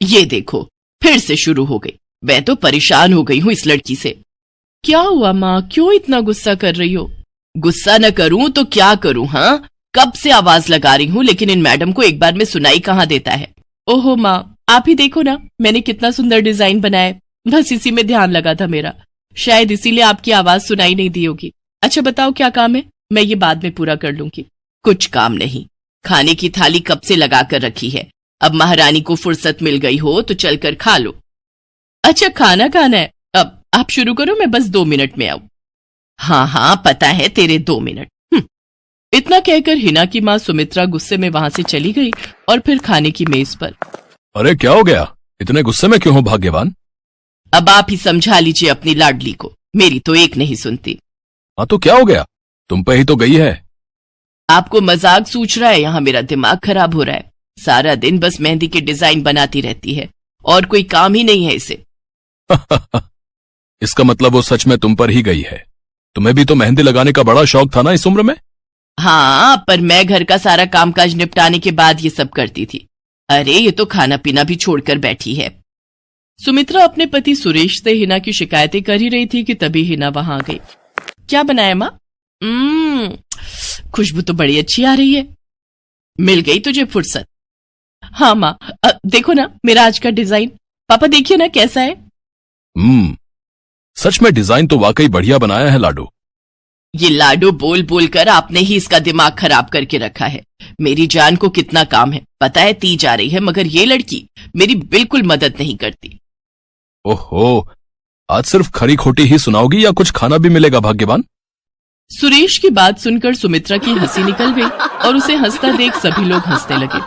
ये देखो, फिर से शुरू हो गई। मैं तो परेशान हो गई हूँ इस लड़की से। क्या हुआ माँ, क्यों इतना गुस्सा कर रही हो? गुस्सा न करूं तो क्या करूं? हाँ, कब से आवाज लगा रही हूँ, लेकिन इन मैडम को एक बार में सुनाई कहाँ देता है। ओहो माँ, आप ही देखो ना, मैंने कितना सुंदर डिजाइन बनाया है। बस इसी में ध्यान लगा था मेरा, शायद इसीलिए आपकी आवाज सुनाई नहीं दी होगी। अच्छा बताओ क्या काम है, मैं ये बाद में पूरा कर लूंगी। कुछ काम नहीं, खाने की थाली कब से लगा कर रखी है। अब महारानी को फुर्सत मिल गई हो तो चलकर खा लो। अच्छा खाना खाना है, अब आप शुरू करो, मैं बस 2 मिनट में आऊं। हाँ हाँ, पता है तेरे 2 मिनट। इतना कहकर हिना की माँ सुमित्रा गुस्से में वहां से चली गई और फिर खाने की मेज पर। अरे क्या हो गया, इतने गुस्से में क्यों हो भाग्यवान? अब आप ही समझा लीजिए अपनी लाडली को, मेरी तो एक नहीं सुनती। हाँ तो क्या हो गया, तुम पे ही तो गई है। आपको मजाक सूझ रहा है? यहाँ मेरा दिमाग खराब हो रहा है। सारा दिन बस मेहंदी के डिजाइन बनाती रहती है और कोई काम ही नहीं है इसे। इसका मतलब वो सच में तुम पर ही गई है। तुम्हें भी तो मेहंदी लगाने का बड़ा शौक था ना इस उम्र में। हाँ, पर मैं घर का सारा कामकाज निपटाने के बाद ये सब करती थी। अरे ये तो खाना पीना भी छोड़कर बैठी है। सुमित्रा अपने पति सुरेश से हिना की शिकायतें कर ही रही थी कि तभी हिना वहां आ गई। क्या बनाया माँ? खुशबू तो बड़ी अच्छी आ रही है। मिल गई तुझे फुर्सत? हाँ माँ, देखो ना मेरा आज का डिजाइन, पापा देखिए ना कैसा है। सच में डिजाइन तो वाकई बढ़िया बनाया है लाडो। ये लाडो बोल बोल कर आपने ही इसका दिमाग खराब करके रखा है। मेरी जान को कितना काम है पता है, ती जा रही है, मगर ये लड़की मेरी बिल्कुल मदद नहीं करती। ओहो, आज सिर्फ खरी खोटी ही सुनाओगी या कुछ खाना भी मिलेगा भाग्यवान? सुरेश की बात सुनकर सुमित्रा की हंसी निकल गई और उसे हंसता देख सभी लोग हंसने लगे।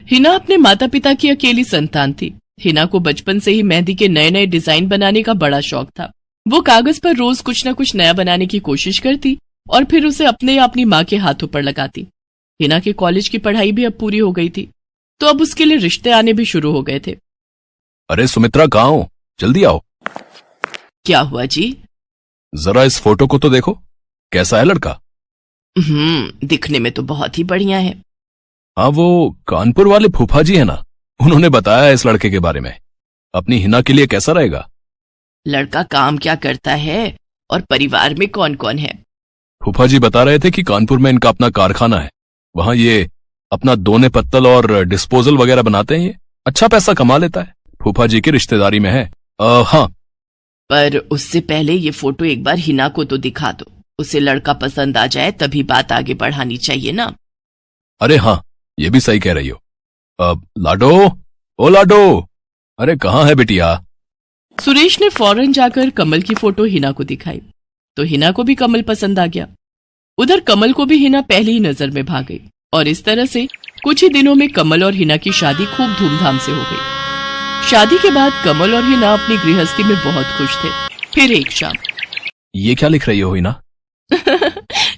हिना अपने माता पिता की अकेली संतान थी। हिना को बचपन से ही मेहंदी के नए नए डिजाइन बनाने का बड़ा शौक था। वो कागज पर रोज कुछ न कुछ नया बनाने की कोशिश करती और फिर उसे अपने या अपनी माँ के हाथों पर लगाती। हिना के कॉलेज की पढ़ाई भी अब पूरी हो गई थी, तो अब उसके लिए रिश्ते आने भी शुरू हो गए थे। अरे सुमित्रा कहाँ हो, जल्दी आओ। क्या हुआ जी? जरा इस फोटो को तो देखो, कैसा है लड़का? दिखने में तो बहुत ही बढ़िया है। हाँ, वो कानपुर वाले फूफा जी है ना, उन्होंने बताया इस लड़के के बारे में। अपनी हिना के लिए कैसा रहेगा? लड़का काम क्या करता है और परिवार में कौन कौन है? फूफा जी बता रहे थे कि कानपुर में इनका अपना कारखाना है, वहां ये अपना दोने पत्तल और डिस्पोजल वगैरह बनाते हैं। ये अच्छा पैसा कमा लेता है, फूफा जी की रिश्तेदारी में है। हाँ, पर उससे पहले ये फोटो एक बार हिना को तो दिखा दो, उसे लड़का पसंद आ जाए तभी बात आगे बढ़ानी चाहिए ना। अरे हाँ, ये भी सही कह रही हो। लाडो, ओ लाडो, अरे कहाँ है बिटिया? सुरेश ने फौरन जाकर कमल की फोटो हिना को दिखाई तो हिना को भी कमल पसंद आ गया। उधर कमल को भी हिना पहली ही नजर में भाग गई और इस तरह से कुछ ही दिनों में कमल और हिना की शादी खूब धूमधाम से हो गई। शादी के बाद कमल और हिना अपनी गृहस्थी में बहुत खुश थे। फिर एक शाम। ये क्या लिख रही हो हिना?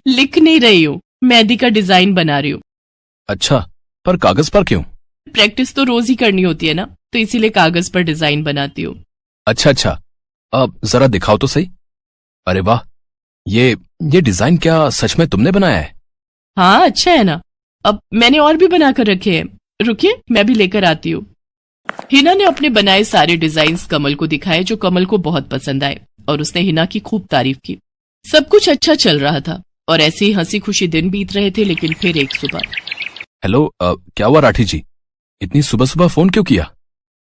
लिख नहीं रही हूँ, मेहंदी का डिजाइन बना रही हूँ। अच्छा, पर कागज पर क्यों? प्रैक्टिस तो रोज ही करनी होती है ना, तो इसीलिए कागज पर डिजाइन बनाती हूँ। अच्छा, अब जरा दिखाओ तो सही। अरे वाह, ये डिजाइन क्या सच में तुमने बनाया है? हाँ अच्छा है ना, अब मैंने और भी बनाकर रखे हैं, रुकिए मैं भी लेकर आती हूँ। हिना ने अपने बनाए सारे डिजाइन्स कमल को दिखाए, जो कमल को बहुत पसंद आए और उसने हिना की खूब तारीफ की। सब कुछ अच्छा चल रहा था और ऐसे ही हंसी खुशी दिन बीत रहे थे, लेकिन फिर एक सुबह। हेलो, क्या हुआ राठी जी, इतनी सुबह सुबह फोन क्यों किया?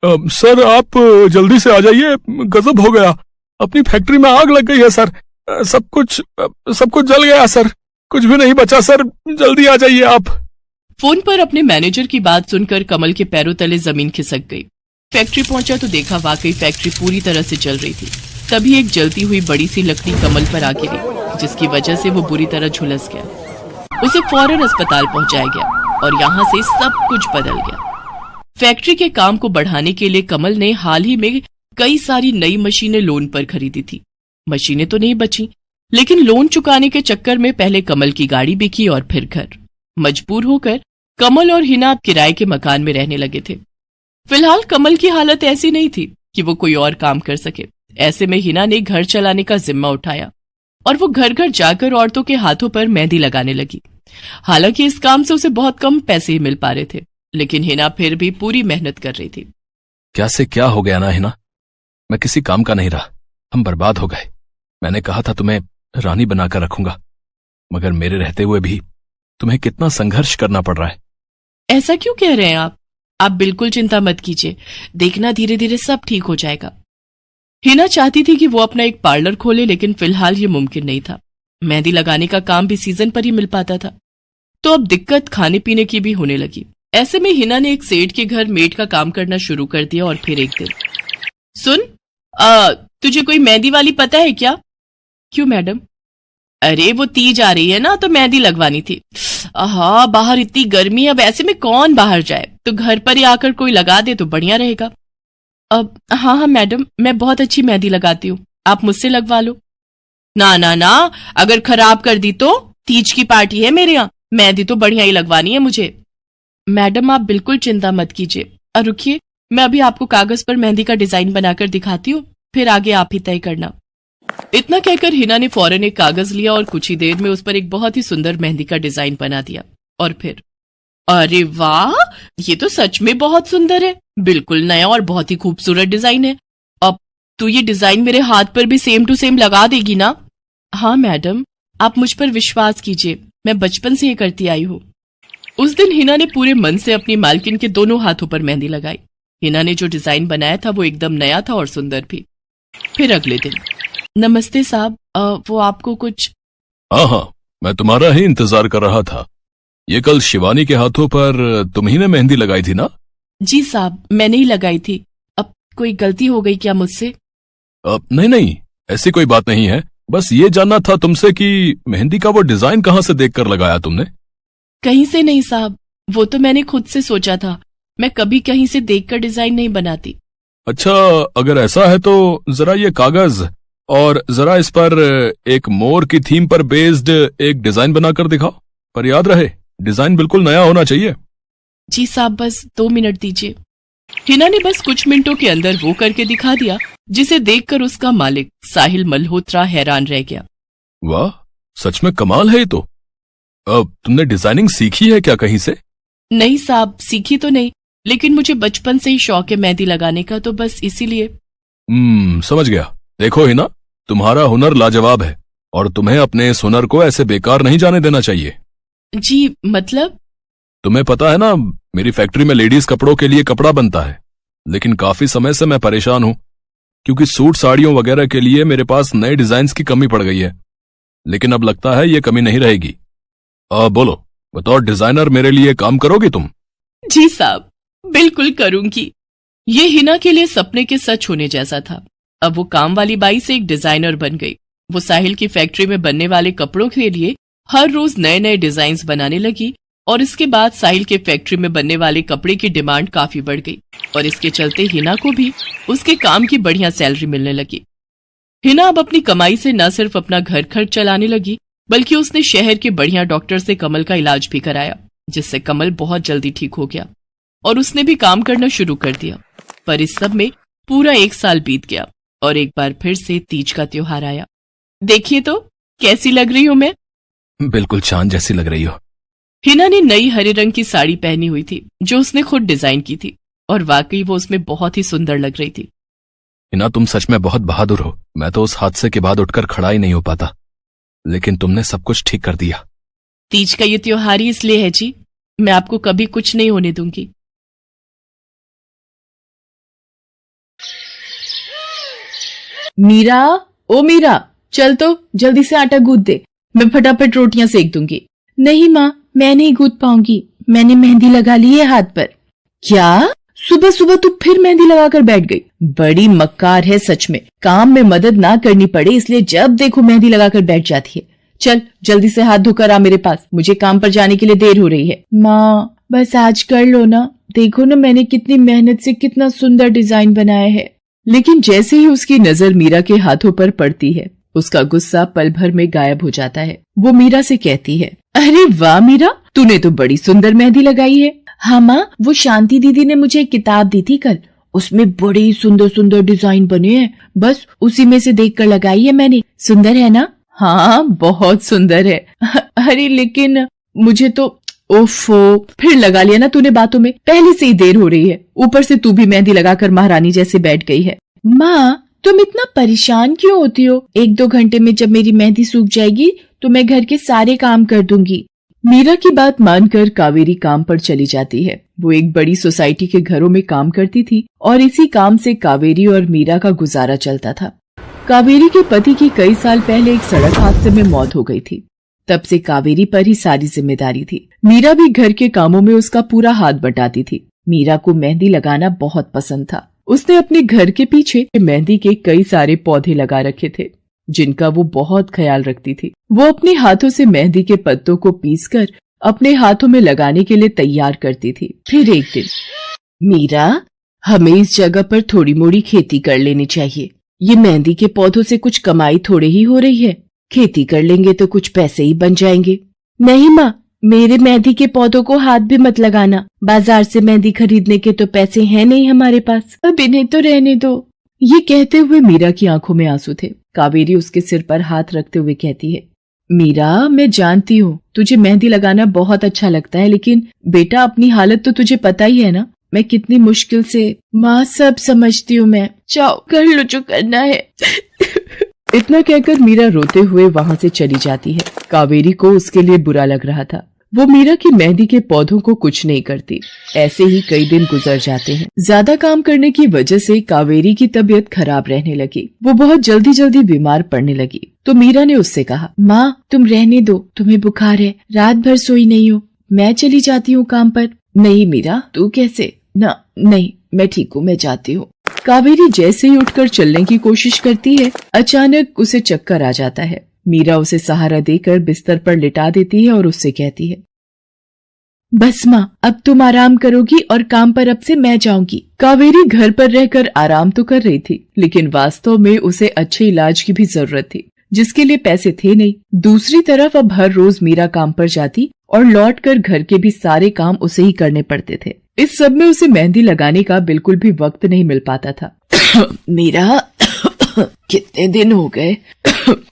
सर आप जल्दी से आ जाइए, गजब हो गया, अपनी फैक्ट्री में आग लग गई है सर। सब कुछ जल गया सर, कुछ भी नहीं बचा सर, जल्दी आ जाइए आप। फोन पर अपने मैनेजर की बात सुनकर कमल के पैरों तले जमीन खिसक गई। फैक्ट्री पहुंचा तो देखा वाकई फैक्ट्री पूरी तरह से जल रही थी। तभी एक जलती हुई बड़ी सी लकड़ी कमल पर आ गिरी, जिसकी वजह से वो बुरी तरह झुलस गया। उसे फौरन अस्पताल पहुंचाया गया और यहाँ से सब कुछ बदल गया। फैक्ट्री के काम को बढ़ाने के लिए कमल ने हाल ही में कई सारी नई मशीनें लोन पर खरीदी थी। मशीनें तो नहीं बची, लेकिन लोन चुकाने के चक्कर में पहले कमल की गाड़ी बिकी और फिर घर। मजबूर होकर कमल और हिना किराए के मकान में रहने लगे थे। फिलहाल कमल की हालत ऐसी नहीं थी कि वो कोई और काम कर सके। ऐसे में हिना ने घर चलाने का जिम्मा उठाया और वो घर घर जाकर औरतों के हाथों पर मेहंदी लगाने लगी। हालांकि इस काम से उसे बहुत कम पैसे ही मिल पा रहे थे, लेकिन हिना फिर भी पूरी मेहनत कर रही थी। क्या से क्या हो गया ना हिना, मैं किसी काम का नहीं रहा, हम बर्बाद हो गए। मैंने कहा था तुम्हें रानी बनाकर रखूंगा, मगर मेरे रहते हुए भी तुम्हें कितना संघर्ष करना पड़ रहा है। ऐसा क्यों कह रहे हैं आप बिल्कुल चिंता मत कीजिए, देखना धीरे धीरे सब ठीक हो जाएगा। हिना चाहती थी कि वो अपना एक पार्लर खोले, लेकिन फिलहाल ये मुमकिन नहीं था। मेहंदी लगाने का काम भी सीजन पर ही मिल पाता था, तो अब दिक्कत खाने पीने की भी होने लगी। ऐसे में हिना ने एक सेठ के घर मेड का काम करना शुरू कर दिया। और फिर एक दिन, सुन, तुझे कोई मेहंदी वाली पता है क्या? क्यों मैडम? अरे वो तीज आ रही है ना, तो मेहंदी लगवानी थी। आहा, बाहर इतनी गर्मी है, अब ऐसे में कौन बाहर जाए, तो घर पर ही आकर कोई लगा दे तो बढ़िया रहेगा। अब हाँ मैडम, मैं बहुत अच्छी मेहंदी लगाती हूँ, आप मुझसे लगवा लो। ना ना ना, अगर खराब कर दी तो? तीज की पार्टी है मेरे यहाँ, मेहंदी तो बढ़िया ही लगवानी है मुझे। मैडम आप बिल्कुल चिंता मत कीजिए, और रुकिए, मैं अभी आपको कागज पर मेहंदी का डिजाइन बनाकर दिखाती हूँ, फिर आगे आप ही तय करना। इतना कहकर हिना ने फौरन एक कागज लिया और कुछ ही देर में उस पर एक बहुत ही सुंदर मेहंदी का डिजाइन बना दिया। और फिर, अरे वाह, ये तो सच में बहुत सुंदर है, बिल्कुल नया और बहुत ही खूबसूरत डिजाइन है। अब तो ये डिजाइन मेरे हाथ पर भी सेम टू सेम लगा देगी ना? हाँ मैडम, आप मुझ पर विश्वास कीजिए, मैं बचपन से ये करती आई हूँ। उस दिन हिना ने पूरे मन से अपनी मालकिन के दोनों हाथों पर मेहंदी लगाई। हिना ने जो डिजाइन बनाया था वो एकदम नया था और सुंदर भी। फिर अगले दिन, नमस्ते साहब, वो आपको कुछ? हाँ, मैं तुम्हारा ही इंतजार कर रहा था। ये कल शिवानी के हाथों पर तुम ही ने मेहंदी लगाई थी ना? जी साहब, मैंने ही लगाई थी। अब कोई गलती हो गई क्या मुझसे? नहीं, ऐसी कोई बात नहीं है, बस ये जानना था तुमसे कि मेहंदी का वो डिजाइन कहाँ से देखकर लगाया तुमने? कहीं से नहीं साहब, वो तो मैंने खुद से सोचा था, मैं कभी कहीं से देखकर डिजाइन नहीं बनाती। अच्छा, अगर ऐसा है तो जरा ये कागज और जरा इस पर एक मोर की थीम पर बेस्ड एक डिजाइन बनाकर दिखाओ, पर याद रहे डिजाइन बिल्कुल नया होना चाहिए। जी साहब, बस 2 मिनट दीजिए। हिना ने बस कुछ मिनटों के अंदर वो करके दिखा दिया, जिसे देखकर उसका मालिक साहिल मल्होत्रा हैरान रह गया। वाह, सच में कमाल है ये तो। अब तुमने डिजाइनिंग सीखी है क्या कहीं से? नहीं साहब, सीखी तो नहीं, लेकिन मुझे बचपन से ही शौक है मेहंदी लगाने का, तो बस इसीलिए। समझ गया। देखो हिना, तुम्हारा हुनर लाजवाब है और तुम्हें अपने इस हुनर को ऐसे बेकार नहीं जाने देना चाहिए। जी मतलब? तुम्हें पता है ना, मेरी फैक्ट्री में लेडीज कपड़ों के लिए कपड़ा बनता है, लेकिन काफी समय से मैं परेशान हूं, क्योंकि सूट साड़ियों वगैरह के लिए मेरे पास नए डिजाइन्स की कमी पड़ गई है। लेकिन अब लगता है ये कमी नहीं रहेगी। बोलो, बतौर डिजाइनर मेरे लिए काम करोगी तुम? जी साहब, बिल्कुल करूंगी। ये हिना के लिए सपने के सच होने जैसा था। अब वो काम वाली बाई से एक डिजाइनर बन गई। वो साहिल की फैक्ट्री में बनने वाले कपड़ों के लिए हर रोज नए नए डिजाइन्स बनाने लगी, और इसके बाद साहिल के फैक्ट्री में बनने वाले कपड़े की डिमांड काफी बढ़ गई, और इसके चलते हिना को भी उसके काम की बढ़िया सैलरी मिलने लगी। हिना अब अपनी कमाई से न सिर्फ अपना घर खर्च चलाने लगी, बल्कि उसने शहर के बढ़िया डॉक्टर से कमल का इलाज भी कराया, जिससे कमल बहुत जल्दी ठीक हो गया और उसने भी काम करना शुरू कर दिया। पर इस सब में पूरा 1 साल बीत गया और एक बार फिर से तीज का त्योहार आया। देखिए तो कैसी लग रही हूं मैं? बिल्कुल चांद जैसी लग रही हो। हिना ने नई हरे रंग की साड़ी पहनी हुई थी, जो उसने खुद डिजाइन की थी, और वाकई वो उसमें बहुत ही सुंदर लग रही थी। हिना, तुम सच में बहुत बहादुर हो। मैं तो उस हादसे के बाद उठकर खड़ा ही नहीं हो पाता, लेकिन तुमने सब कुछ ठीक कर दिया। तीज का ये त्योहार ही इसलिए है जी, मैं आपको कभी कुछ नहीं होने दूंगी। मीरा, ओ मीरा, चल तो जल्दी से आटा गूंथ दे, मैं फटाफट रोटियां सेक दूंगी। नहीं माँ, मैं नहीं गूंथ पाऊंगी, मैंने मेहंदी लगा ली है हाथ पर। क्या? सुबह सुबह तू फिर मेहंदी लगाकर बैठ गई? बड़ी मक्कार है सच में, काम में मदद ना करनी पड़े इसलिए जब देखो मेहंदी लगाकर बैठ जाती है। चल जल्दी से हाथ धोकर आ मेरे पास, मुझे काम पर जाने के लिए देर हो रही है। माँ बस आज कर लो ना, देखो ना मैंने कितनी मेहनत से कितना सुंदर डिजाइन बनाया है। लेकिन जैसे ही उसकी नजर मीरा के हाथों पर पड़ती है, उसका गुस्सा पल भर में गायब हो जाता है। वो मीरा से कहती है, अरे वाह मीरा, तूने तो बड़ी सुंदर मेहंदी लगाई है। हाँ माँ, वो शांति दीदी ने मुझे एक किताब दी थी कल, उसमें बड़े सुंदर सुंदर डिजाइन बने हैं, बस उसी में से देखकर लगाई है मैंने। सुंदर है ना? हाँ बहुत सुंदर है। अरे लेकिन मुझे तो ओफो, फिर लगा लिया ना तूने बातों में। पहले से ही देर हो रही है, ऊपर से तू भी मेहंदी लगाकर महारानी जैसे बैठ गई है। माँ, तुम इतना परेशान क्यों होती हो? 1-2 घंटे में जब मेरी मेहंदी सूख जाएगी तो मैं घर के सारे काम कर दूंगी। मीरा की बात मानकर कावेरी काम पर चली जाती है। वो एक बड़ी सोसाइटी के घरों में काम करती थी और इसी काम से कावेरी और मीरा का गुजारा चलता था। कावेरी के पति की कई साल पहले एक सड़क हादसे में मौत हो गई थी। तब से कावेरी पर ही सारी जिम्मेदारी थी। मीरा भी घर के कामों में उसका पूरा हाथ बटाती थी। मीरा को मेहंदी लगाना बहुत पसंद था। उसने अपने घर के पीछे मेहंदी के कई सारे पौधे लगा रखे थे, जिनका वो बहुत ख्याल रखती थी। वो अपने हाथों से मेहंदी के पत्तों को पीसकर अपने हाथों में लगाने के लिए तैयार करती थी। फिर एक दिन, मीरा, हमें इस जगह पर थोड़ी मोड़ी खेती कर लेनी चाहिए। ये मेहंदी के पौधों से कुछ कमाई थोड़ी ही हो रही है, खेती कर लेंगे तो कुछ पैसे ही बन जाएंगे। नहीं माँ, मेरे मेहंदी के पौधों को हाथ भी मत लगाना। बाजार से मेहंदी खरीदने के तो पैसे हैं नहीं हमारे पास, अब इन्हें तो रहने दो। ये कहते हुए मीरा की आंखों में आंसू थे। कावेरी उसके सिर पर हाथ रखते हुए कहती है, मीरा, मैं जानती हूँ तुझे मेहंदी लगाना बहुत अच्छा लगता है, लेकिन बेटा अपनी हालत तो तुझे पता ही है ना, मैं कितनी मुश्किल से। माँ, सब समझती हूँ मैं, जाओ कर लो जो करना है। इतना कहकर मीरा रोते हुए वहाँ से चली जाती है। कावेरी को उसके लिए बुरा लग रहा था। वो मीरा की मेहंदी के पौधों को कुछ नहीं करती। ऐसे ही कई दिन गुजर जाते हैं। ज्यादा काम करने की वजह से कावेरी की तबीयत खराब रहने लगी। वो बहुत जल्दी जल्दी बीमार पड़ने लगी। तो मीरा ने उससे कहा, माँ, तुम रहने दो, तुम्हें बुखार है, रात भर सोई नहीं हो, मैं चली जाती हूँ काम पर। नहीं मीरा, तू कैसे? ना, नहीं, मैं ठीक हूँ, मैं जाती हूँ। कावेरी जैसे ही उठकर चलने की कोशिश करती है, अचानक उसे चक्कर आ जाता है। मीरा उसे सहारा देकर बिस्तर पर लिटा देती है और उससे कहती है, बस माँ, अब तुम आराम करोगी और काम पर अब से मैं जाऊंगी। कावेरी घर पर रहकर आराम तो कर रही थी, लेकिन वास्तव में उसे अच्छे इलाज की भी जरूरत थी, जिसके लिए पैसे थे नहीं। दूसरी तरफ अब हर रोज मीरा काम पर जाती और लौटकर घर के भी सारे काम उसे ही करने पड़ते थे। इस सब में उसे मेहंदी लगाने का बिल्कुल भी वक्त नहीं मिल पाता था। मीरा, कितने दिन हो गए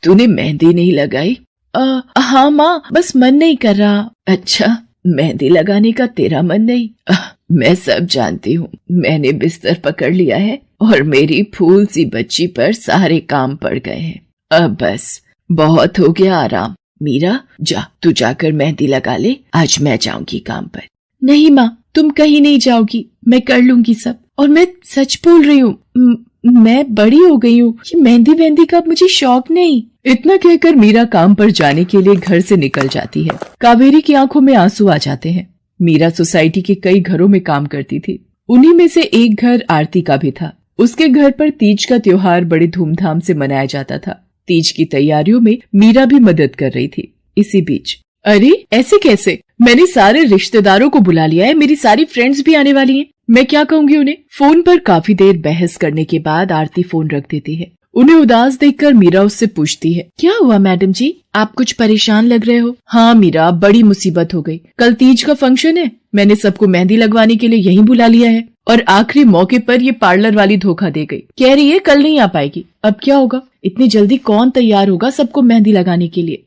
तूने मेहंदी नहीं लगाई? हाँ माँ, बस मन नहीं कर रहा। अच्छा, मेहंदी लगाने का तेरा मन नहीं? मैं सब जानती हूँ। मैंने बिस्तर पकड़ लिया है और मेरी फूल सी बच्ची पर सारे काम पड़ गए हैं। अब बस बहुत हो गया आराम। मीरा, जा, तू जाकर मेहंदी लगा ले, आज मैं जाऊंगी काम पर। नहीं माँ, तुम कहीं नहीं जाओगी, मैं कर लूंगी सब। और मैं सच बोल रही हूँ, मैं बड़ी हो गई हूँ, ये मेहंदी का मुझे शौक नहीं। इतना कहकर मीरा काम पर जाने के लिए घर से निकल जाती है। कावेरी की आंखों में आंसू आ जाते हैं। मीरा सोसाइटी के कई घरों में काम करती थी। उन्हीं में से एक घर आरती का भी था। उसके घर पर तीज का त्योहार बड़े धूमधाम से मनाया जाता था। तीज की तैयारियों में मीरा भी मदद कर रही थी। इसी बीच, अरे ऐसे कैसे? मैंने सारे रिश्तेदारों को बुला लिया है, मेरी सारी फ्रेंड्स भी आने वाली हैं। मैं क्या कहूँगी उन्हें? फोन पर काफी देर बहस करने के बाद आरती फोन रख देती है। उन्हें उदास देखकर मीरा उससे पूछती है, क्या हुआ मैडम जी, आप कुछ परेशान लग रहे हो? हाँ मीरा, बड़ी मुसीबत हो गई। कल तीज का फंक्शन है, मैंने सबको मेहंदी लगवाने के लिए यहीं बुला लिया है और आखिरी मौके पर ये पार्लर वाली धोखा दे गई। कह रही है कल नहीं आ पाएगी। अब क्या होगा? इतनी जल्दी कौन तैयार होगा सबको मेहंदी लगाने के लिए?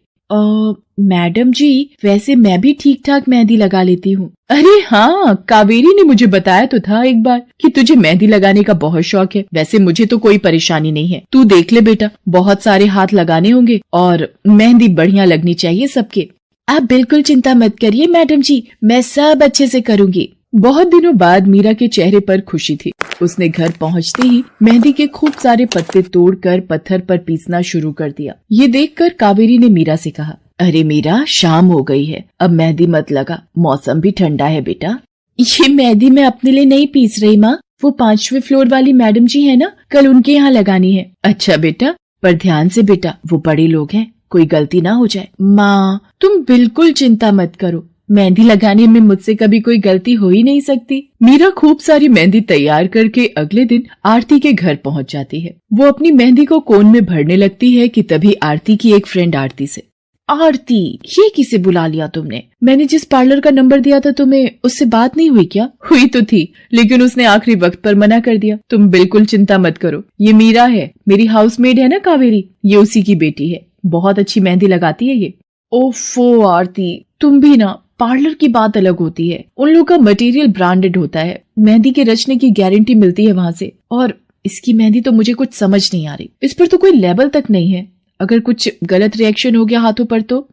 मैडम जी, वैसे मैं भी ठीक ठाक मेहंदी लगा लेती हूँ। अरे हाँ, कावेरी ने मुझे बताया तो था एक बार कि तुझे मेहंदी लगाने का बहुत शौक है। वैसे मुझे तो कोई परेशानी नहीं है, तू देख ले बेटा, बहुत सारे हाथ लगाने होंगे और मेहंदी बढ़िया लगनी चाहिए सबके। आप बिल्कुल चिंता मत करिए मैडम जी, मैं सब अच्छे से करूँगी। बहुत दिनों बाद मीरा के चेहरे पर खुशी थी। उसने घर पहुंचते ही मेहंदी के खूब सारे पत्ते तोड़कर पत्थर पर पीसना शुरू कर दिया। ये देखकर कावेरी ने मीरा से कहा, अरे मीरा, शाम हो गई है, अब मेहंदी मत लगा, मौसम भी ठंडा है बेटा। ये मेहंदी मैं अपने लिए नहीं पीस रही माँ, वो 5वें फ्लोर वाली मैडम जी है ना, कल उनके यहाँ लगानी है। अच्छा बेटा, पर ध्यान से बेटा, वो बड़े लोग हैं, कोई गलती ना हो जाए। माँ, तुम बिल्कुल चिंता मत करो, मेहंदी लगाने में मुझसे कभी कोई गलती हो ही नहीं सकती। मीरा खूब सारी मेहंदी तैयार करके अगले दिन आरती के घर पहुंच जाती है। वो अपनी मेहंदी को कोन में भरने लगती है कि तभी आरती की एक फ्रेंड आरती से, आरती, ये किसे बुला लिया तुमने? मैंने जिस पार्लर का नंबर दिया था तुम्हें, उससे बात नहीं हुई क्या? हुई तो थी, लेकिन उसने आखिरी वक्त पर मना कर दिया। तुम बिल्कुल चिंता मत करो, ये मीरा है, मेरी हाउसमेड है ना कावेरी, ये उसी की बेटी है, बहुत अच्छी मेहंदी लगाती है ये। ओफो आरती, तुम भी ना, पार्लर की बात अलग होती है, उन लोगों का मटेरियल ब्रांडेड होता है, मेहंदी के रचने की गारंटी मिलती है वहां से। और इसकी मेहंदी तो मुझे कुछ समझ नहीं आ रही, इस पर तो कोई लेबल तक नहीं है। अगर कुछ गलत रिएक्शन हो गया हाथों पर तो।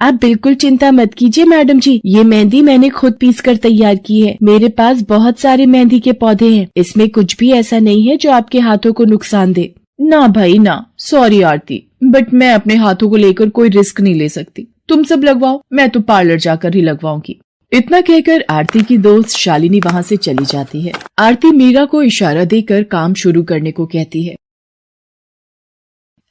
आप बिल्कुल चिंता मत कीजिए मैडम जी, ये मेहंदी मैंने खुद पीस कर तैयार की है। मेरे पास बहुत सारे मेहंदी के पौधे हैं, इसमें कुछ भी ऐसा नहीं है जो आपके हाथों को नुकसान दे। ना भाई ना, सॉरी आरती, बट मैं अपने हाथों को लेकर कोई रिस्क नहीं ले सकती। तुम सब लगवाओ, मैं तो पार्लर जाकर ही लगवाऊंगी। इतना कहकर आरती की दोस्त शालिनी वहां से चली जाती है। आरती मीरा को इशारा देकर काम शुरू करने को कहती है।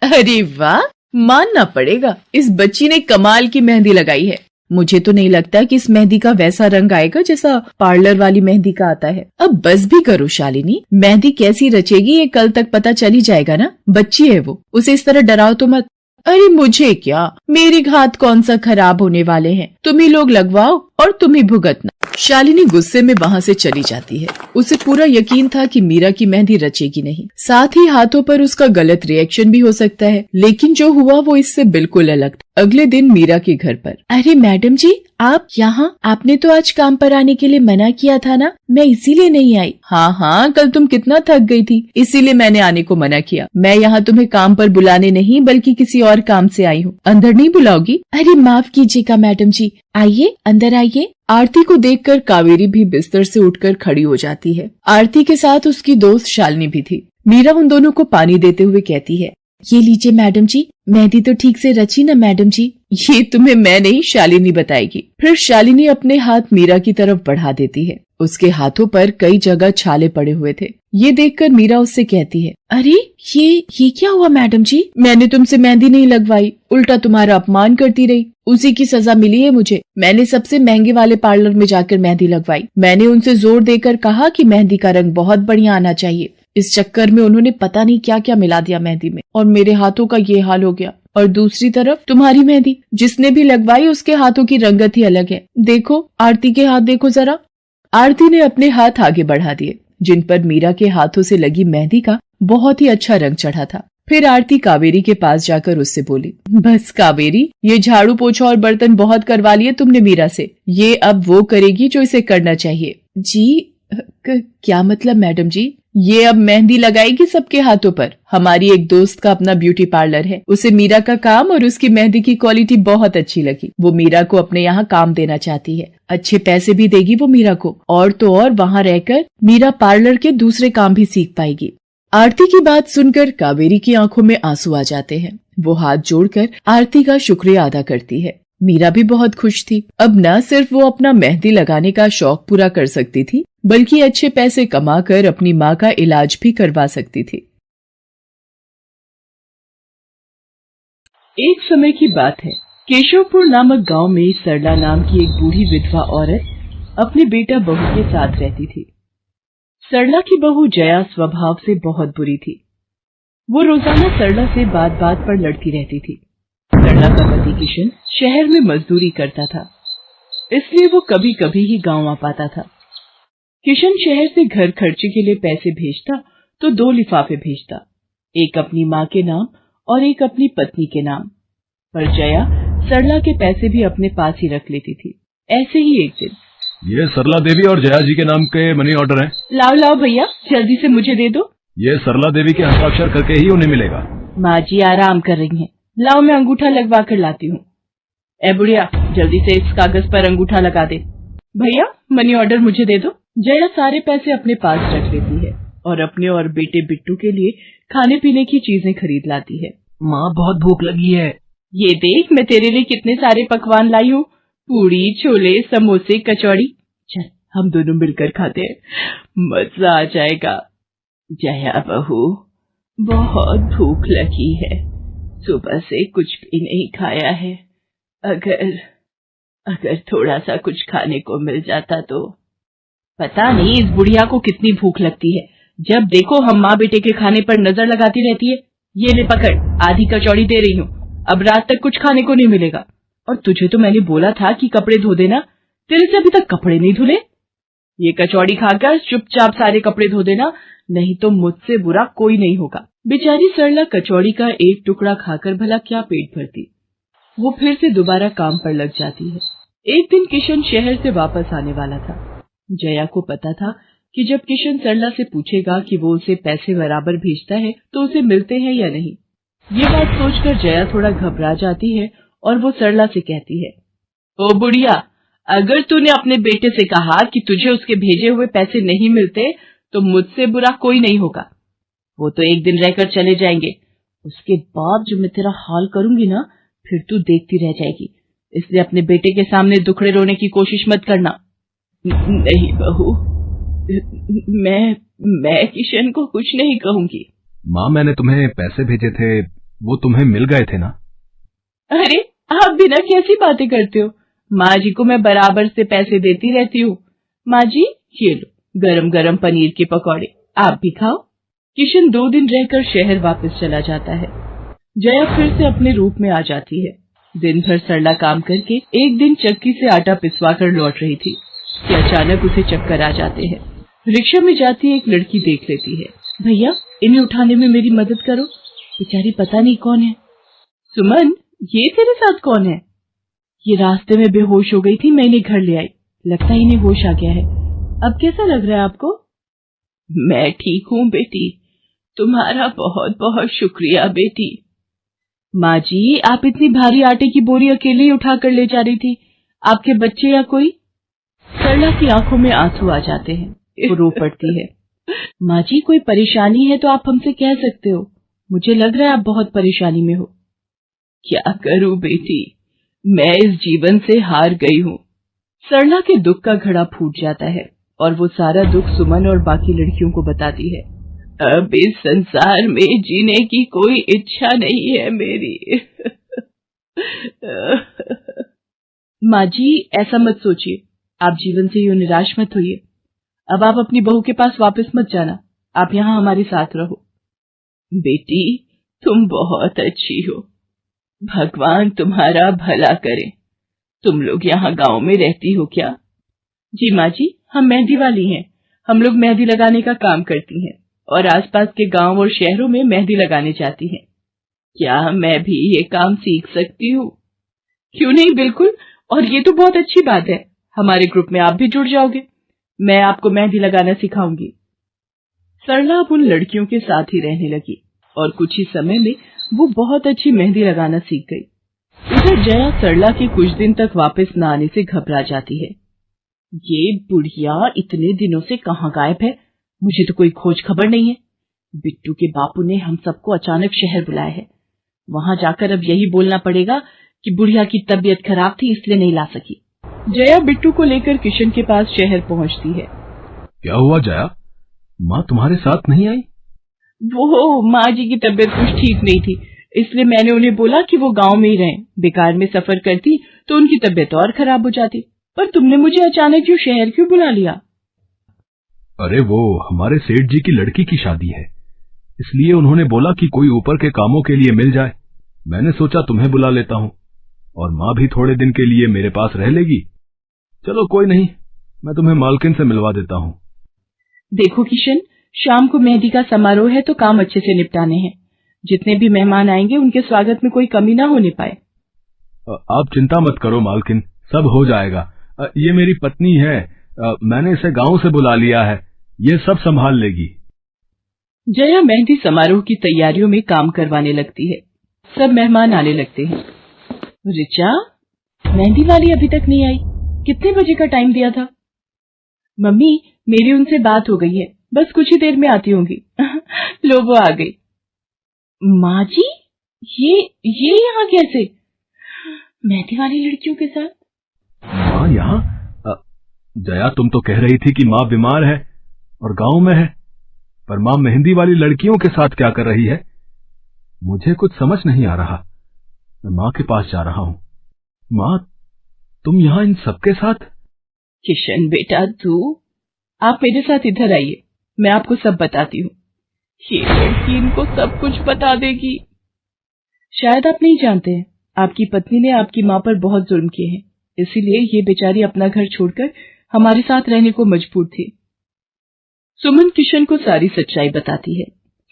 अरे वाह, मानना पड़ेगा, इस बच्ची ने कमाल की मेहंदी लगाई है। मुझे तो नहीं लगता कि इस मेहंदी का वैसा रंग आएगा जैसा पार्लर वाली मेहंदी का आता है। अब बस भी करो शालिनी, मेहंदी कैसी रचेगी ये कल तक पता चल ही जाएगा ना। बच्ची है वो, उसे इस तरह डराओ तो मत। अरे मुझे क्या, मेरे हाथ कौन सा खराब होने वाले हैं, तुम ही लोग लगवाओ और तुम ही भुगतना। शालिनी गुस्से में वहां से चली जाती है। उसे पूरा यकीन था कि मीरा की मेहंदी रचेगी नहीं, साथ ही हाथों पर उसका गलत रिएक्शन भी हो सकता है, लेकिन जो हुआ वो इससे बिल्कुल अलग था। अगले दिन मीरा के घर पर। अरे मैडम जी, आप यहाँ? आपने तो आज काम पर आने के लिए मना किया था ना, मैं इसीलिए नहीं आई। हाँ, कल तुम कितना थक गई थी, इसीलिए मैंने आने को मना किया। मैं यहाँ तुम्हें काम पर बुलाने नहीं बल्कि किसी और काम से आई हूँ। अंदर नहीं बुलाओगी? अरे माफ कीजिएगा मैडम जी, आइए अंदर आइए। आरती को देखकर कावेरी भी बिस्तर से उठकर खड़ी हो जाती है। आरती के साथ उसकी दोस्त शालिनी भी थी। मीरा उन दोनों को पानी देते हुए कहती है, ये लीजिए मैडम जी, मेहंदी तो ठीक से रची ना मैडम जी? ये तुम्हें मैं नहीं, शालिनी बताएगी। फिर शालिनी अपने हाथ मीरा की तरफ बढ़ा देती है। उसके हाथों पर कई जगह छाले पड़े हुए थे। ये देखकर मीरा उससे कहती है, अरे ये क्या हुआ मैडम जी? मैंने तुमसे मेहंदी नहीं लगवाई, उल्टा तुम्हारा अपमान करती रही, उसी की सजा मिली है मुझे। मैंने सबसे महंगे वाले पार्लर में जाकर मेहंदी लगवाई। मैंने उनसे जोर देकर कहा कि मेहंदी का रंग बहुत बढ़िया आना चाहिए। इस चक्कर में उन्होंने पता नहीं क्या क्या मिला दिया मेहंदी में, और मेरे हाथों का ये हाल हो गया। और दूसरी तरफ तुम्हारी मेहंदी, जिसने भी लगवाई उसके हाथों की रंगत ही अलग है। देखो आरती के हाथ देखो जरा। आरती ने अपने हाथ आगे बढ़ा दिए, जिन पर मीरा के हाथों से लगी मेहंदी का बहुत ही अच्छा रंग चढ़ा था। फिर आरती कावेरी के पास जाकर उससे बोली, बस कावेरी, ये झाड़ू पोछा और बर्तन बहुत करवा लिए तुमने मीरा से, ये अब वो करेगी जो इसे करना चाहिए। जी क्या मतलब मैडम जी? ये अब मेहंदी लगाएगी सबके हाथों पर। हमारी एक दोस्त का अपना ब्यूटी पार्लर है, उसे मीरा का काम और उसकी मेहंदी की क्वालिटी बहुत अच्छी लगी। वो मीरा को अपने यहाँ काम देना चाहती है, अच्छे पैसे भी देगी वो मीरा को, और तो और वहाँ रहकर मीरा पार्लर के दूसरे काम भी सीख पाएगी। आरती की बात सुनकर कावेरी की आंखों में आंसू आ जाते हैं। वो हाथ जोड़कर आरती का शुक्रिया अदा करती है। मीरा भी बहुत खुश थी। अब न सिर्फ वो अपना मेहंदी लगाने का शौक पूरा कर सकती थी, बल्कि अच्छे पैसे कमाकर अपनी माँ का इलाज भी करवा सकती थी। एक समय की बात है, केशवपुर नामक गांव में सरला नाम की एक बूढ़ी विधवा औरत अपने बेटा बहू के साथ रहती थी। सरला की बहू जया स्वभाव से बहुत बुरी थी। वो रोजाना सरला से बात बात पर लड़ती रहती थी। सरला का पति किशन शहर में मजदूरी करता था, इसलिए वो कभी कभी ही गांव आ पाता था। किशन शहर से घर खर्चे के लिए पैसे भेजता तो 2 लिफाफे भेजता, एक अपनी माँ के नाम और एक अपनी पत्नी के नाम। पर जया सरला के पैसे भी अपने पास ही रख लेती थी। ऐसे ही एक दिन, ये सरला देवी और जया जी के नाम के मनी ऑर्डर हैं। लाओ भैया, जल्दी से मुझे दे दो। ये सरला देवी के हस्ताक्षर करके ही उन्हें मिलेगा। माँ जी आराम कर रही हैं, लाओ मैं अंगूठा लगवा कर लाती हूँ। ए बुढ़िया, जल्दी से इस कागज पर अंगूठा लगा दे। भैया मनी ऑर्डर मुझे दे दो। जया सारे पैसे अपने पास रख लेती है और अपने और बेटे बिट्टू के लिए खाने पीने की चीजें खरीद लाती है। माँ बहुत भूख लगी है। ये देख, मैं तेरे लिए कितने सारे पकवान लाई हूँ, पूड़ी, छोले, समोसे, कचौड़ी। चल हम दोनों मिलकर खाते हैं, मजा आ जाएगा। जया बहू, बहुत भूख लगी है, सुबह से कुछ भी नहीं खाया है। अगर थोड़ा सा कुछ खाने को मिल जाता तो। पता नहीं इस बुढ़िया को कितनी भूख लगती है, जब देखो हम माँ बेटे के खाने पर नजर लगाती रहती है। ये ले पकड़, आधी कचौड़ी दे रही हूँ, अब रात तक कुछ खाने को नहीं मिलेगा। और तुझे तो मैंने बोला था कि कपड़े धो देना, तेरे से अभी तक कपड़े नहीं धुले। ये कचौड़ी खाकर चुपचाप सारे कपड़े धो देना, नहीं तो मुझसे बुरा कोई नहीं होगा। बेचारी सरला कचौड़ी का एक टुकड़ा खाकर भला क्या पेट भरती। वो फिर से दोबारा काम पर लग जाती है। एक दिन किशन शहर से वापस आने वाला था। जया को पता था कि जब किशन सरला से पूछेगा कि वो उसे पैसे बराबर भेजता है तो उसे मिलते हैं या नहीं। ये बात सोचकर जया थोड़ा घबरा जाती है और वो सरला से कहती है, ओ बुढ़िया, अगर तूने अपने बेटे से कहा कि तुझे उसके भेजे हुए पैसे नहीं मिलते तो मुझसे बुरा कोई नहीं होगा। वो तो एक दिन रहकर चले जाएंगे, उसके बाद जो मैं तेरा हाल करूंगी ना, फिर तू देखती रह जाएगी। इसलिए अपने बेटे के सामने दुखड़े रोने की कोशिश मत करना। नहीं बहू, मैं किशन को कुछ नहीं कहूंगी। माँ, मैंने तुम्हें पैसे भेजे थे, वो तुम्हें मिल गए थे ना? अरे आप बिना कैसी बातें करते हो? माँ जी को मैं बराबर से पैसे देती रहती हूँ। माँ जी, ये लो गरम गरम पनीर के पकौड़े, आप भी खाओ। किशन 2 दिन रहकर शहर वापस चला जाता है। जया फिर से अपने रूप में आ जाती है। दिन भर सरला काम करके एक दिन चक्की से आटा पिसवा कर लौट रही थी कि अचानक उसे चक्कर आ जाते हैं। रिक्शा में जाती एक लड़की देख लेती है। भैया, इन्हें उठाने में मेरी मदद करो, बेचारी पता नहीं कौन है। सुमन, ये तेरे साथ कौन है? ये रास्ते में बेहोश हो गई थी, मैं इन्हें घर ले आई, लगता है इन्हें होश आ गया है। अब कैसा लग रहा है आपको? मैं ठीक हूँ बेटी, तुम्हारा बहुत बहुत शुक्रिया बेटी। माँ जी, आप इतनी भारी आटे की बोरी अकेले ही उठा कर ले जा रही थी, आपके बच्चे या कोई? सरला की आंखों में आंसू आ जाते हैं, वो रो पड़ती है। माँ जी, कोई परेशानी है तो आप हमसे कह सकते हो, मुझे लग रहा है आप बहुत परेशानी में हो। क्या करूं बेटी, मैं इस जीवन से हार गई हूँ। सरला के दुख का घड़ा फूट जाता है और वो सारा दुख सुमन और बाकी लड़कियों को बताती है। अब इस संसार में जीने की कोई इच्छा नहीं है मेरी। माँ जी, ऐसा मत सोचिए, आप जीवन से यूं निराश मत होइए। अब आप अपनी बहू के पास वापस मत जाना, आप यहाँ हमारे साथ रहो। बेटी, तुम बहुत अच्छी हो, भगवान तुम्हारा भला करे। तुम लोग यहाँ गांव में रहती हो क्या? जी माँ जी, हम मेहंदी वाली हैं। हम लोग मेहंदी लगाने का काम करती हैं और आसपास के गांव और शहरों में मेहंदी लगाने जाती हैं। क्या मैं भी ये काम सीख सकती हूँ? क्यों नहीं, बिल्कुल, और ये तो बहुत अच्छी बात है। हमारे ग्रुप में आप भी जुड़ जाओगे, मैं आपको मेहंदी लगाना सिखाऊंगी। सरला अब उन लड़कियों के साथ ही रहने लगी और कुछ ही समय में वो बहुत अच्छी मेहंदी लगाना सीख गई। इधर जया सरला के कुछ दिन तक वापस न आने से घबरा जाती है। ये बुढ़िया इतने दिनों से कहाँ गायब है, मुझे तो कोई खोज खबर नहीं है। बिट्टू के बापू ने हम सबको अचानक शहर बुलाया है, वहां जाकर अब यही बोलना पड़ेगा कि बुढ़िया की तबीयत खराब थी इसलिए नहीं ला सकी। जया बिट्टू को लेकर किशन के पास शहर पहुंचती है। क्या हुआ जया, माँ तुम्हारे साथ नहीं आई? वो माँ जी की तबीयत कुछ ठीक नहीं थी, इसलिए मैंने उन्हें बोला कि वो गांव में ही रहें। बेकार में सफर करती तो उनकी तबीयत और खराब हो जाती। पर तुमने मुझे अचानक क्यों शहर क्यों बुला लिया? अरे वो हमारे सेठ जी की लड़की की शादी है, इसलिए उन्होंने बोला कि कोई ऊपर के कामों के लिए मिल जाए। मैंने सोचा तुम्हें बुला लेता हूँ, और माँ भी थोड़े दिन के लिए मेरे पास रह लेगी। चलो कोई नहीं, मैं तुम्हें मालकिन से मिलवा देता हूँ। देखो किशन, शाम को मेहंदी का समारोह है तो काम अच्छे से निपटाने हैं। जितने भी मेहमान आएंगे उनके स्वागत में कोई कमी ना होने पाए। आप चिंता मत करो मालकिन, सब हो जाएगा। ये मेरी पत्नी है, मैंने इसे गांव से बुला लिया है, ये सब संभाल लेगी। जया मेहंदी समारोह की तैयारियों में काम करवाने लगती है। सब मेहमान आने लगते हैं। रिचा, मेहंदी वाली अभी तक नहीं आई, कितने बजे का टाइम दिया था? मम्मी, मेरी उनसे बात हो गई है, बस कुछ ही देर में आती होंगी। लो वो आ गई। माँ जी, ये यहाँ कैसे? मेहंदी वाली लड़कियों के साथ? माँ यहाँ? जया, तुम तो कह रही थी कि माँ बीमार है और गांव में है, पर माँ मेहंदी वाली लड़कियों के साथ क्या कर रही है? मुझे कुछ समझ नहीं आ रहा। मैं माँ के पास जा रहा हूँ। माँ, तुम यहाँ इन सबके साथ? किशन बेटा, आप मेरे साथ इधर आइए, मैं आपको सब बताती हूँ। ये लड़की इनको सब कुछ बता देगी। शायद आप नहीं जानते हैं, आपकी पत्नी ने आपकी माँ पर बहुत जुल्म किए हैं, इसीलिए ये बेचारी अपना घर छोड़कर हमारे साथ रहने को मजबूर थी। सुमन किशन को सारी सच्चाई बताती है।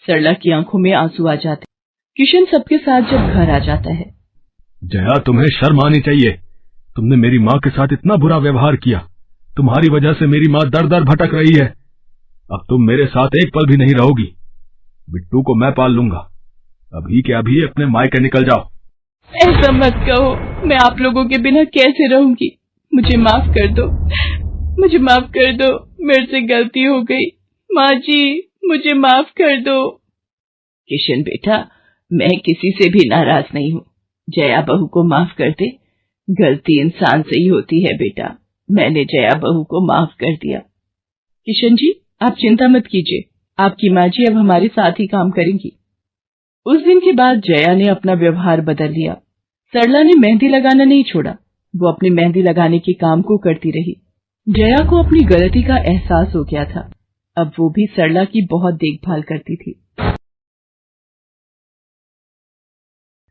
सरला की आंखों में आंसू आ जाते। किशन सबके साथ जब घर आ जाता है। जया, तुम्हें शर्म आनी चाहिए, तुमने मेरी माँ के साथ इतना बुरा व्यवहार किया। तुम्हारी वजह से मेरी माँ दर दर भटक रही है। अब तुम मेरे साथ एक पल भी नहीं रहोगी। बिट्टू को मैं पाल लूंगा। अभी के अभी अपने मायके निकल जाओ। ऐसा मत कहो, मैं आप लोगों के बिना कैसे रहूंगी। मुझे माफ कर दो, मुझे माफ कर दो, मेरे से गलती हो गई। माँ जी, मुझे माफ कर दो। किशन बेटा, मैं किसी से भी नाराज नहीं हूँ। जया बहू को माफ कर दे। गलती इंसान से ही होती है बेटा। मैंने जया बहू को माफ कर दिया। किशन जी, आप चिंता मत कीजिए, आपकी माँ जी अब हमारे साथ ही काम करेंगी। उस दिन के बाद जया ने अपना व्यवहार बदल लिया। सरला ने मेहंदी लगाना नहीं छोड़ा। वो अपनी मेहंदी लगाने के काम को करती रही। जया को अपनी गलती का एहसास हो गया था। अब वो भी सरला की बहुत देखभाल करती थी।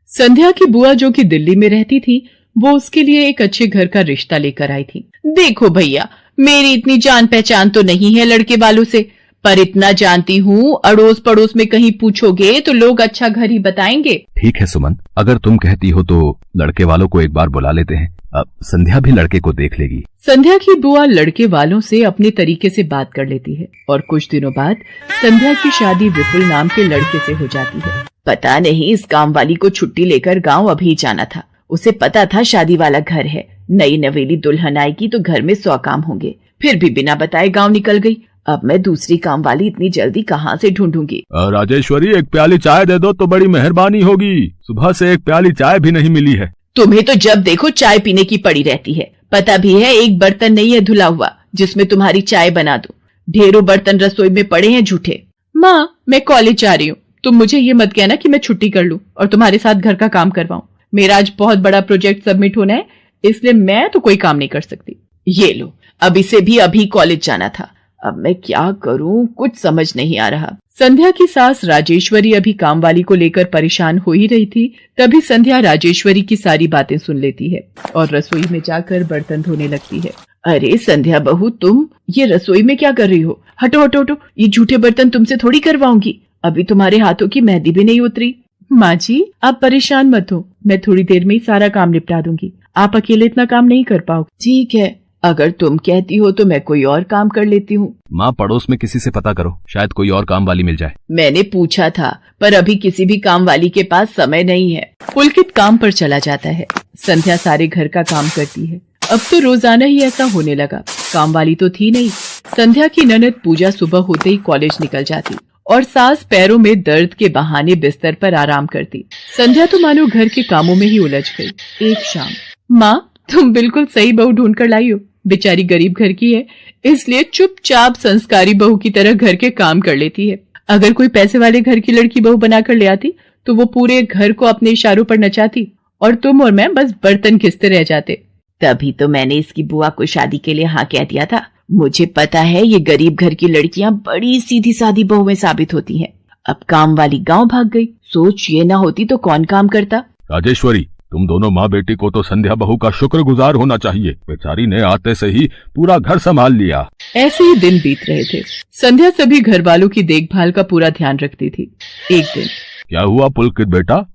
संध्या की बुआ जो कि दिल्ली में रहती थी, वो उसके लिए एक अच्छे घर का रिश्ता लेकर आई थी। देखो भैया, मेरी इतनी जान पहचान तो नहीं है लड़के वालों से, पर इतना जानती हूँ, अड़ोस पड़ोस में कहीं पूछोगे तो लोग अच्छा घर ही बताएंगे। ठीक है सुमन, अगर तुम कहती हो तो लड़के वालों को एक बार बुला लेते हैं। अब संध्या भी लड़के को देख लेगी। संध्या की बुआ लड़के वालों से अपने तरीके से बात कर लेती है और कुछ दिनों बाद संध्या की शादी विपुल नाम के लड़के से हो जाती है। पता नहीं इस काम वाली को छुट्टी लेकर गांव अभी जाना था। उसे पता था शादी वाला घर है, नई नवेली दुल्हन आएगी तो घर में 100 काम होंगे, फिर भी बिना बताए गांव निकल गई। अब मैं दूसरी काम वाली इतनी जल्दी कहाँ से ढूंढूंगी। राजेश्वरी, एक प्याली चाय दे दो तो बड़ी मेहरबानी होगी। सुबह से एक प्याली चाय भी नहीं मिली है। तुम्हें तो जब देखो चाय पीने की पड़ी रहती है। पता भी है एक बर्तन नहीं है धुला हुआ जिसमें तुम्हारी चाय बना दूं। ढेरों बर्तन रसोई में पड़े हैं झूठे। माँ, मैं कॉलेज जा रही हूँ, तुम मुझे ये मत कहना कि मैं छुट्टी कर लूं और तुम्हारे साथ घर का काम करवाऊं। मेरा आज बहुत बड़ा प्रोजेक्ट सबमिट होना है, इसलिए मैं तो कोई काम नहीं कर सकती। ये लो, अब इसे भी अभी कॉलेज जाना था। अब मैं क्या करूं, कुछ समझ नहीं आ रहा। संध्या की सास राजेश्वरी अभी काम वाली को लेकर परेशान हो ही रही थी। तभी संध्या राजेश्वरी की सारी बातें सुन लेती है और रसोई में जाकर बर्तन धोने लगती है। अरे संध्या बहू, तुम ये रसोई में क्या कर रही हो? हटो हटो हटो, ये झूठे बर्तन तुमसे थोड़ी करवाऊंगी। अभी तुम्हारे हाथों की मेहंदी भी नहीं उतरी। माँ जी, आप परेशान मत हो, मैं थोड़ी देर में ही सारा काम निपटा दूंगी। आप अकेले इतना काम नहीं कर पाओगे। ठीक है, अगर तुम कहती हो तो मैं कोई और काम कर लेती हूँ। माँ, पड़ोस में किसी से पता करो, शायद कोई और काम वाली मिल जाए। मैंने पूछा था, पर अभी किसी भी काम वाली के पास समय नहीं है। पुलकित काम पर चला जाता है। संध्या सारे घर का काम करती है। अब तो रोजाना ही ऐसा होने लगा। काम वाली तो थी नहीं। संध्या की ननद पूजा सुबह होते ही कॉलेज निकल जाती और सास पैरों में दर्द के बहाने बिस्तर पर आराम करती। संध्या तो मानो घर के कामों में ही उलझ गई। एक शाम, माँ, तुम बिल्कुल सही बहू ढूंढ कर लाई हो। बेचारी गरीब घर की है, इसलिए चुपचाप संस्कारी बहू की तरह घर के काम कर लेती है। अगर कोई पैसे वाले घर की लड़की बहू बनाकर ले आती तो वो पूरे घर को अपने इशारों पर नचाती और तुम और मैं बस बर्तन घिसते रह जाते। तभी तो मैंने इसकी बुआ को शादी के लिए हाँ कह दिया था। मुझे पता है ये गरीब घर की लड़कियां बड़ी सीधी सादी बहुएं साबित होती हैं। अब काम वाली गांव भाग गई। सोच ये ना होती तो कौन काम करता। राजेश्वरी, तुम दोनों माँ बेटी को तो संध्या बहू का शुक्रगुजार होना चाहिए। बेचारी ने आते से ही पूरा घर संभाल लिया। ऐसे ही दिन बीत रहे थे। संध्या सभी घर वालों की देखभाल का पूरा ध्यान रखती थी। एक दिन, क्या हुआ पुलकित बेटा,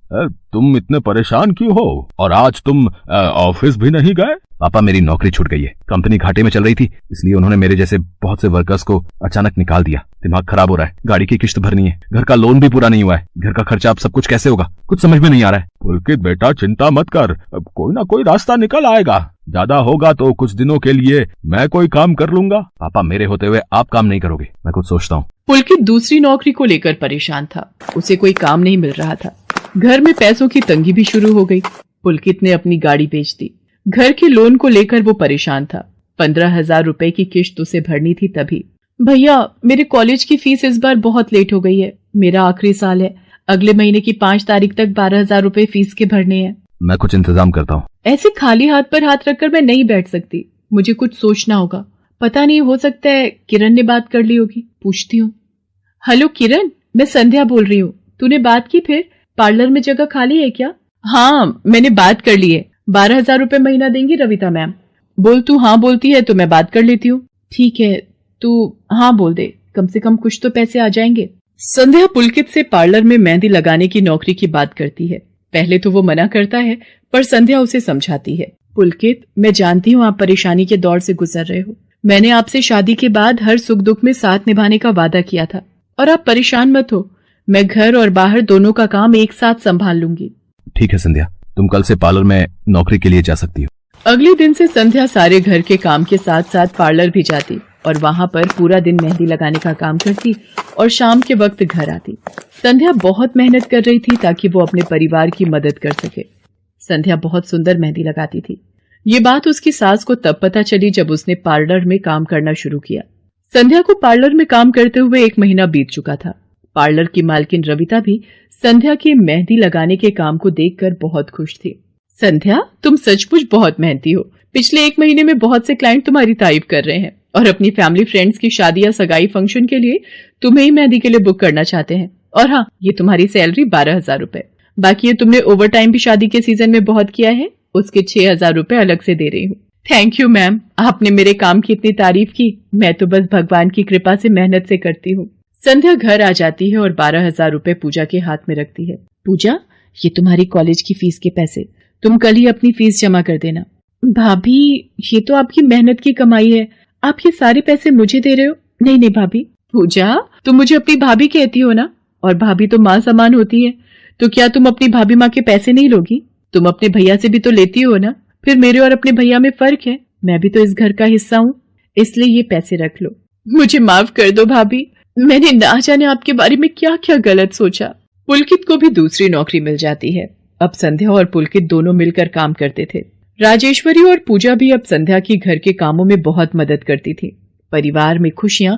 तुम इतने परेशान क्यों हो? और आज तुम ऑफिस भी नहीं गए? पापा, मेरी नौकरी छूट गई है। कंपनी घाटे में चल रही थी, इसलिए उन्होंने मेरे जैसे बहुत से वर्कर्स को अचानक निकाल दिया। दिमाग खराब हो रहा है, गाड़ी की किश्त भरनी है, घर का लोन भी पूरा नहीं हुआ है। घर का खर्चा अब सब कुछ कैसे होगा, कुछ समझ में नहीं आ रहा है। पुलकित बेटा, चिंता मत कर, अब कोई ना कोई रास्ता निकल आएगा। ज्यादा होगा तो कुछ दिनों के लिए मैं कोई काम कर लूंगा। पापा, मेरे होते हुए आप काम नहीं करोगे, मैं कुछ सोचता हूँ। पुलकित दूसरी नौकरी को लेकर परेशान था। उसे कोई काम नहीं मिल रहा था। घर में पैसों की तंगी भी शुरू हो गई। पुलकित ने अपनी गाड़ी बेच दी। घर के लोन को लेकर वो परेशान था। 15,000 रुपए की किश्त उसे भरनी थी। तभी, भैया, मेरे कॉलेज की फीस इस बार बहुत लेट हो गई है। मेरा आखिरी साल है। अगले महीने की 5 तारीख तक 12,000 रुपए फीस के भरने हैं। मैं कुछ इंतजाम करता हूँ। ऐसे खाली हाथ पर हाथ रखकर मैं नहीं बैठ सकती। मुझे कुछ सोचना होगा। पता नहीं, हो सकता है किरण ने बात कर ली होगी। पूछती हूँ। हेलो किरण, मैं संध्या बोल रही हूँ। तूने बात की? फिर पार्लर में जगह खाली है क्या? हाँ, मैंने बात कर ली है। 12,000 रुपए महीना देंगी रविता मैम। बोल, तू हाँ बोलती है तो मैं बात कर लेती हूँ। ठीक है, तू हाँ बोल दे, कम से कम कुछ तो पैसे आ जाएंगे। संध्या पुलकित से पार्लर में मेहंदी लगाने की नौकरी की बात करती है। पहले तो वो मना करता है, पर संध्या उसे समझाती है। पुलकित, मैं जानती हूँ आप परेशानी के दौर से गुजर रहे हो। मैंने आपसे शादी के बाद हर सुख दुख में साथ निभाने का वादा किया था और आप परेशान मत हो, मैं घर और बाहर दोनों का काम एक साथ संभाल लूंगी। ठीक है संध्या, तुम कल से पार्लर में नौकरी के लिए जा सकती हो। अगले दिन से संध्या सारे घर के काम के साथ साथ पार्लर भी जाती और वहां पर पूरा दिन मेहंदी लगाने का काम करती और शाम के वक्त घर आती। संध्या बहुत मेहनत कर रही थी ताकि वो अपने परिवार की मदद कर सके। संध्या बहुत सुंदर मेहंदी लगाती थी। ये बात उसकी सास को तब पता चली जब उसने पार्लर में काम करना शुरू किया। संध्या को पार्लर में काम करते हुए 1 महीना बीत चुका था। पार्लर की मालकिन रविता भी संध्या के मेहंदी लगाने के काम को देखकर बहुत खुश थी। संध्या, तुम सचमुच बहुत मेहनती हो। पिछले 1 महीने में बहुत से क्लाइंट तुम्हारी तारीफ कर रहे हैं और अपनी फैमिली फ्रेंड्स की शादी या सगाई फंक्शन के लिए तुम्हें ही मेहंदी के लिए बुक करना चाहते हैं। और हाँ, ये तुम्हारी सैलरी 12,000 रुपए। बाकी ये तुमने ओवर टाइम भी शादी के सीजन में बहुत किया है, उसके 6,000 रुपए अलग से दे रही हूँ। थैंक यू मैम, आपने मेरे काम की इतनी तारीफ की। मैं तो बस भगवान की कृपा से मेहनत से करती हूँ। संध्या घर आ जाती है और 12,000 रुपए पूजा के हाथ में रखती है। पूजा, ये तुम्हारी कॉलेज की फीस के पैसे, तुम कल ही अपनी फीस जमा कर देना। भाभी, ये तो आपकी मेहनत की कमाई है, आप ये सारे पैसे मुझे दे रहे हो? नहीं नहीं भाभी। पूजा, तुम मुझे अपनी भाभी कहती हो ना, और भाभी तो माँ समान होती है, तो क्या तुम अपनी भाभी माँ के पैसे नहीं लोगी? तुम अपने भैया से भी तो लेती हो ना। फिर मेरे और अपने भैया में फर्क है, मैं भी तो इस घर का हिस्सा हूँ, इसलिए ये पैसे रख लो। मुझे माफ कर दो भाभी, मैंने ना जाने आपके बारे में क्या क्या गलत सोचा। पुलकित को भी दूसरी नौकरी मिल जाती है। अब संध्या और पुलकित दोनों मिलकर काम करते थे। राजेश्वरी और पूजा भी अब संध्या की घर के कामों में बहुत मदद करती थी। परिवार में खुशियां